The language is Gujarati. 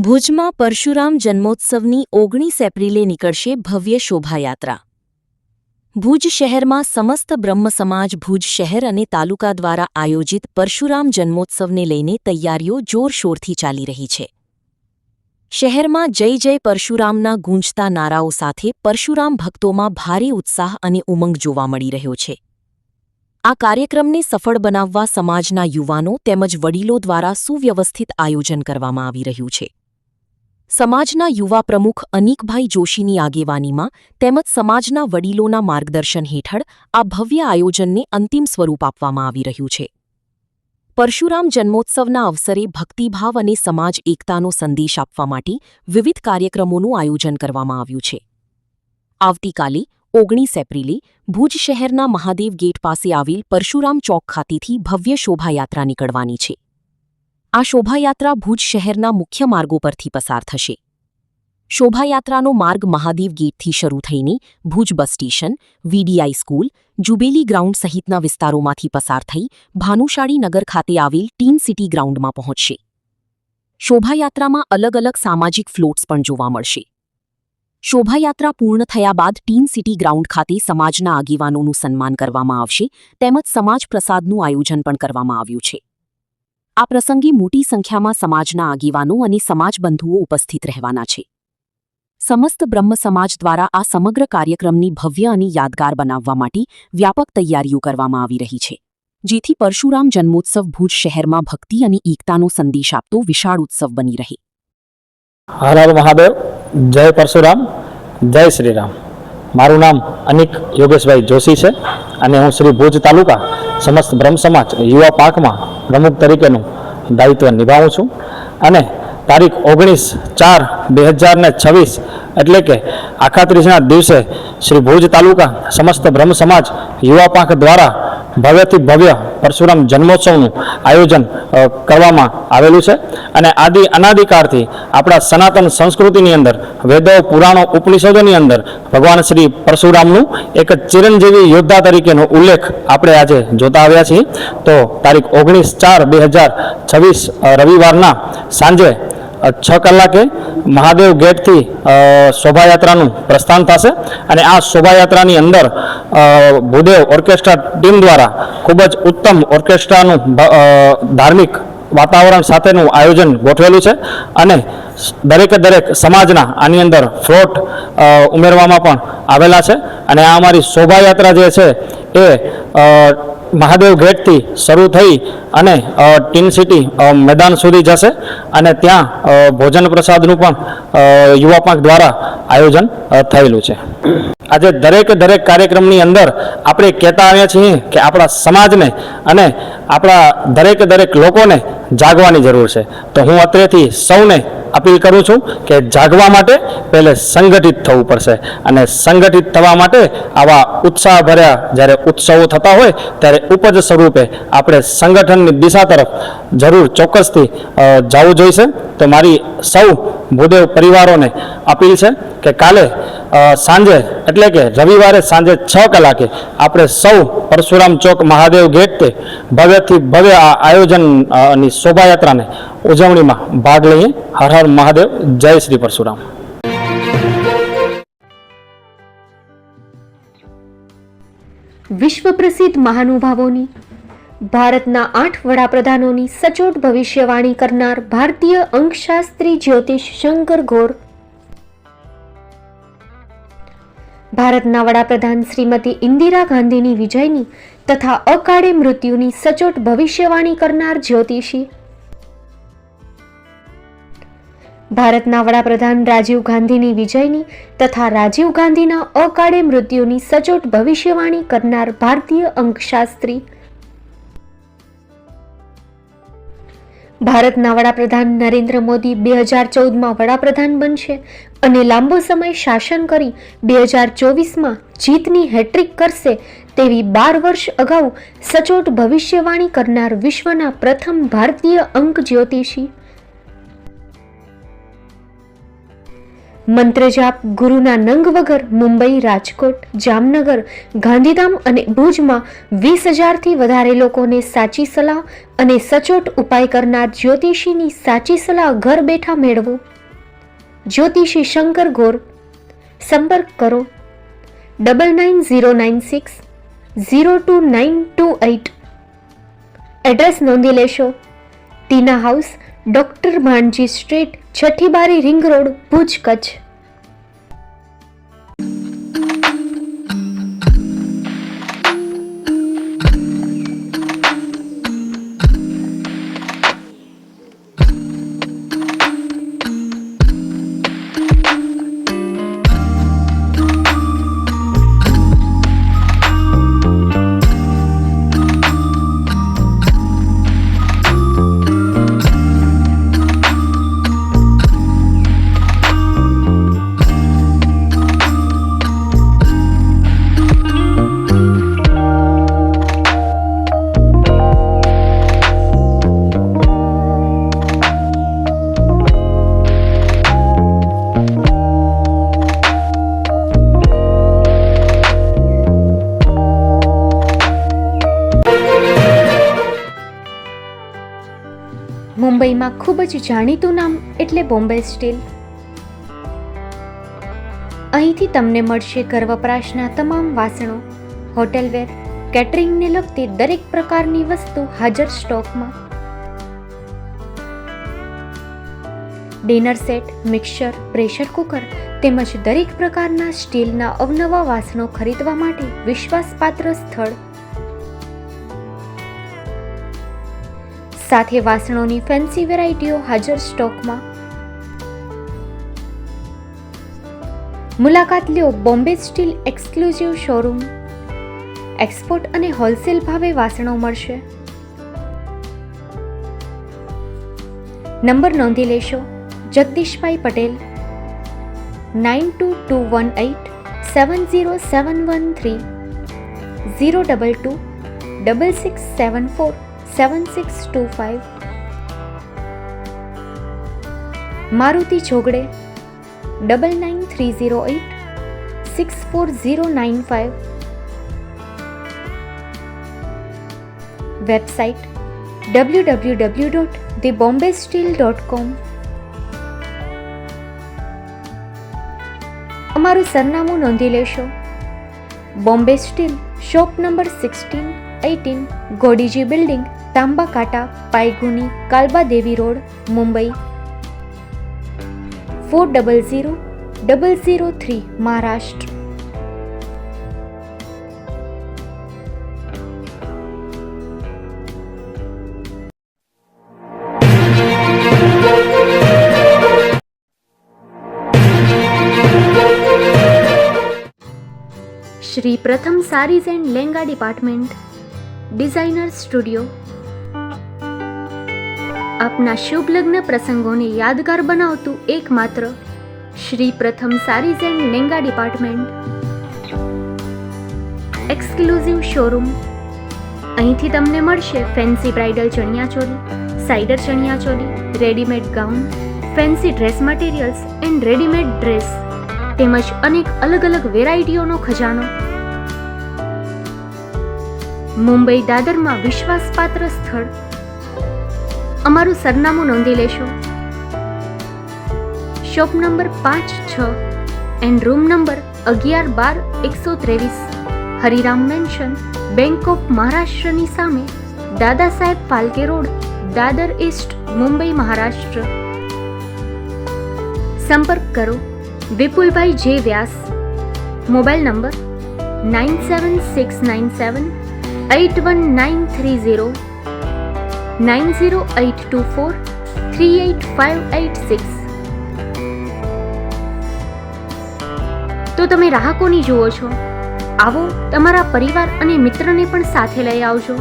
ભુજમાં પરશુરામ જન્મોત્સવની 19 એપ્રિલે નીકળશે ભવ્ય શોભાયાત્રા। ભુજ શહેરમાં સમસ્ત બ્રહ્મ સમાજ ભુજ શહેર અને તાલુકા દ્વારા આયોજિત પરશુરામ જન્મોત્સવને લઈને તૈયારીઓ જોરશોરથી ચાલી રહી છે। શહેરમાં જય જય પરશુરામના ગૂંજતા નારાઓ સાથે પરશુરામ ભક્તોમાં ભારે ઉત્સાહ અને ઉમંગ જોવા મળી રહ્યો છે। આ કાર્યક્રમને સફળ બનાવવા સમાજના યુવાનો તેમજ વડીલો દ્વારા સુવ્યવસ્થિત આયોજન કરવામાં આવી રહ્યું છે। સમાજના યુવા પ્રમુખ અનિકભાઈ જોશીની આગેવાનીમાં તેમજ સમાજના વડીલોના માર્ગદર્શન હેઠળ આ ભવ્ય આયોજનને અંતિમ સ્વરૂપ આપવામાં આવી રહ્યું છે। પરશુરામ જન્મોત્સવના અવસરે ભક્તિભાવ અને સમાજ એકતાનો સંદેશ આપવા માટે વિવિધ કાર્યક્રમોનું આયોજન કરવામાં આવ્યું છે। આવતીકાલે 19 એપ્રિલે ભુજ શહેરના મહાદેવ ગેટ પાસે આવેલ પરશુરામ ચોક ખાતેથી ભવ્ય શોભાયાત્રા નીકળવાની છે। આ શોભાયાત્રા ભુજ શહેરના મુખ્ય માર્ગો પરથી પસાર થશે। શોભાયાત્રાનો માર્ગ મહાદેવ ગેટથી શરૂ થઈને Bhuj bus station, VDI school, jubilee ground સહિતના વિસ્તારોમાંથી પસાર થઈ ભાનુશાળી નગર ખાતે આવેલ ટીન સિટી ગ્રાઉન્ડમાં પહોંચશે। શોભાયાત્રામાં અલગ અલગ સામાજિક ફ્લોટ્સ પણ જોવા મળશે। શોભાયાત્રા પૂર્ણ થયા બાદ ટીન સિટી ગ્રાઉન્ડ ખાતે સમાજના આગેવાનોનું સન્માન કરવામાં આવશે તેમજ સમાજ પ્રસાદનું આયોજન પણ કરવામાં આવ્યું છે। આ પ્રસંગે મોટી સંખ્યામાં સમાજના આગેવાનો અને સમાજબંધુઓ ઉપસ્થિત રહેવાના છે। સમસ્ત બ્રહ્મ સમાજ દ્વારા આ સમગ્ર કાર્યક્રમની ભવ્ય અને યાદગાર બનાવવા માટે વ્યાપક તૈયારીઓ કરવામાં આવી રહી છે, જેથી પરશુરામ જન્મોત્સવ ભુજ શહેરમાં ભક્તિ અને એકતાનો સંદેશ આપતો વિશાળ ઉત્સવ બની રહે। હર હર મહાદેવ, જય પરશુરામ, જય શ્રીરામ। મારું નામ અનિક યોગેશભાઈ જોશી છે અને હું શ્રી ભુજ તાલુકા સમસ્ત બ્રહ્મ સમાજ યુવા પાંખમાં પ્રમુખ તરીકેનું દાયિત્વ નિભાવું છું અને તારીખ 19/4/2026 એટલે કે આખાત્રીજના દિવસે શ્રી ભુજ તાલુકા સમસ્ત બ્રહ્મ સમાજ યુવા પાંખ દ્વારા ભવ્યથી ભવ્ય પરશુરામ જન્મોત્સવનું આયોજન કરવામાં આવેલું છે અને અનાદિકાળથી આપણા સનાતન સંસ્કૃતિની અંદર વેદો, પુરાણો, ઉપનિષદોની અંદર ભગવાન શ્રી પરશુરામનું એક ચિરંજીવી યોદ્ધા તરીકેનો ઉલ્લેખ આપણે આજે જોતા આવ્યા છીએ। તો તારીખ 19/4/2026 રવિવારના સાંજે 6 કલાકે મહાદેવ ગેટથી શોભાયાત્રાનું પ્રસ્થાન થશે અને આ શોભાયાત્રાની અંદર ભૂદેવ ઓર્કેસ્ટ્રા ટીમ દ્વારા ખૂબ જ ઉત્તમ ઓર્કેસ્ટ્રાનું ધાર્મિક વાતાવરણ સાથેનું આયોજન ગોઠવેલું છે અને દરેક સમાજના આની અંદર ફ્લોટ ઉમેરવામાં પણ આવેલા છે અને આ અમારી શોભાયાત્રા જે છે એ મહાદેવ ગેટથી શરૂ થઈ અને ટીન સિટી મેદાન સુધી જશે અને ત્યાં ભોજન પ્રસાદનું પણ યુવા પાંખ દ્વારા આયોજન થયેલું છે। આજે દરેક કાર્યક્રમની અંદર આપણે કહેતા આવ્યા છીએ કે આપણા સમાજને અને આપણા દરેક લોકોને જાગવાની જરૂર છે। તો હું અત્રેથી સૌને અપીલ કરું છું કે જાગવા માટે પહેલે સંગઠિત થવું પડશે અને સંગઠિત થવા માટે આવા ઉત્સાહભર્યા જ્યારે ઉત્સવો થતા હોય ત્યારે ઉપજ સ્વરૂપે આપણે સંગઠનની દિશા તરફ જરૂર ચોક્કસથી જવું જોઈશે। તો મારી સૌ ભૂદેવ પરિવારોને અપીલ છે કે કાલે સાંજે એટલે કે રવિવારે સાંજે 6 કલાકે આપણે સૌ પરશુરામ ચોક મહાદેવ ગેટથી ભવ્યથી ભવ્ય આ આયોજનની શોભાયાત્રાને ઉજવણીમાં ભાગ લઈએ। હર હર મહાદેવ, જય શ્રી પરશુરામ। વિશ્વ પ્રસિદ્ધ મહાનુભાવોની, ભારતના 8 વડાપ્રધાનોની સચોટ ભવિષ્યવાણી કરનાર ભારતીય અંકશાસ્ત્રી જ્યોતિષ શંકર ગોર, ભારતના વડાપ્રધાન શ્રીમતી ઇન્દિરા ગાંધીની વિજયની તથા અકાળે મૃત્યુની સચોટ ભવિષ્યવાણી કરનાર જ્યોતિષી, ભારતના વડાપ્રધાન રાજીવ ગાંધીની વિજયની તથા રાજીવ ગાંધીના અકાળે મૃત્યુની સચોટ ભવિષ્યવાણી કરનાર ભારતીય અંકશાસ્ત્રી, ભારતના વડાપ્રધાન નરેન્દ્ર મોદી 2014માં વડાપ્રધાન બનશે અને લાંબો સમય શાસન કરી 2024માં જીતની હેટ્રિક કરશે તેવી 12 વર્ષ અગાઉ સચોટ ભવિષ્યવાણી કરનાર વિશ્વના પ્રથમ ભારતીય અંક જ્યોતિષી, મંત્રજાપ ગુરુના નંગ વગર મુંબઈ, રાજકોટ, જામનગર, ગાંધીધામ અને ભુજમાં 20,000થી વધારે લોકોને સાચી સલાહ અને સચોટ ઉપાય કરનાર જ્યોતિષીની સાચી સલાહ ઘર બેઠા મેળવો। જ્યોતિષી શંકર ગોર. સંપર્ક કરો 9909602928. એડ્રેસ નોંધી લેશો. ટીના હાઉસ, ડોક્ટર ભાણજી સ્ટ્રીટ, છઠ્ઠી બારી, રિંગ રોડ, ભુજ, કચ્છ. મુંબઈમાં ખૂબ જ જાણીતું નામ એટલે બોમ્બે સ્ટીલ. અહીંથી તમને મળશે ઘર વપરાશના તમામ વાસણો, હોટેલવેર, કેટરિંગને લગતી દરેક પ્રકારની વસ્તુ હાજર સ્ટોકમાં. Dinner set, mixer, pressure cooker તેમજ દરેક પ્રકારના સ્ટીલના અવનવા વાસણો ખરીદવા માટે વિશ્વાસપાત્ર સ્થળ. સાથે વાસણોની ફેન્સી વેરાયટીઓ હાજર સ્ટોકમાં. મુલાકાત લ્યો Bombay steel exclusive showroom. Export અને હોલસેલ ભાવે વાસણો મળશે. નંબર નોંધી લેશો. જગદીશભાઈ પટેલ 9221870713 022 6674 7625. મારુતિ ચોગડે 9930864095. Website www.thebombasteel.com. અમારું સરનામું નોંધી લેશો. Bombay steel, shop number 16-18, Godiji building, Tamba Kanta, Paydhuni, Kalbadevi road, Mumbai 400003, Maharashtra. Shri Pratham sarees and Langa department, designer studio. આપના શુભ લગ્ન પ્રસંગોને યાદગાર બનાવતું એકમાત્ર Shri Pratham sarees and Langa department. Exclusive showroom. અહીંથી તમને મળશે fancy bridal chaniya choli, cider chaniya choli, readymade gown, fancy dress materials and readymade dress તેમજ અનેક અલગ અલગ વેરાયટીઓનો ખજાનો. મુંબઈ દાદરમાં વિશ્વાસપાત્ર સ્થળ. અમારું સરનામું નોંધી લેશો. Shop number 5-6 and room number 11-12-123, Hariram mansion, bank of મહારાષ્ટ્રની સામે, દાદા સાહેબ ફાલ્કે રોડ, દાદર ઈસ્ટ, મુંબઈ, મહારાષ્ટ્ર. સંપર્ક કરો વિપુલભાઈ જે વ્યાસ. Mobile number 9769781930, 9082438586. તો તમે રાહ કોની જુઓ છો? આવો, તમારા પરિવાર અને મિત્રને પણ સાથે લઈ આવજો.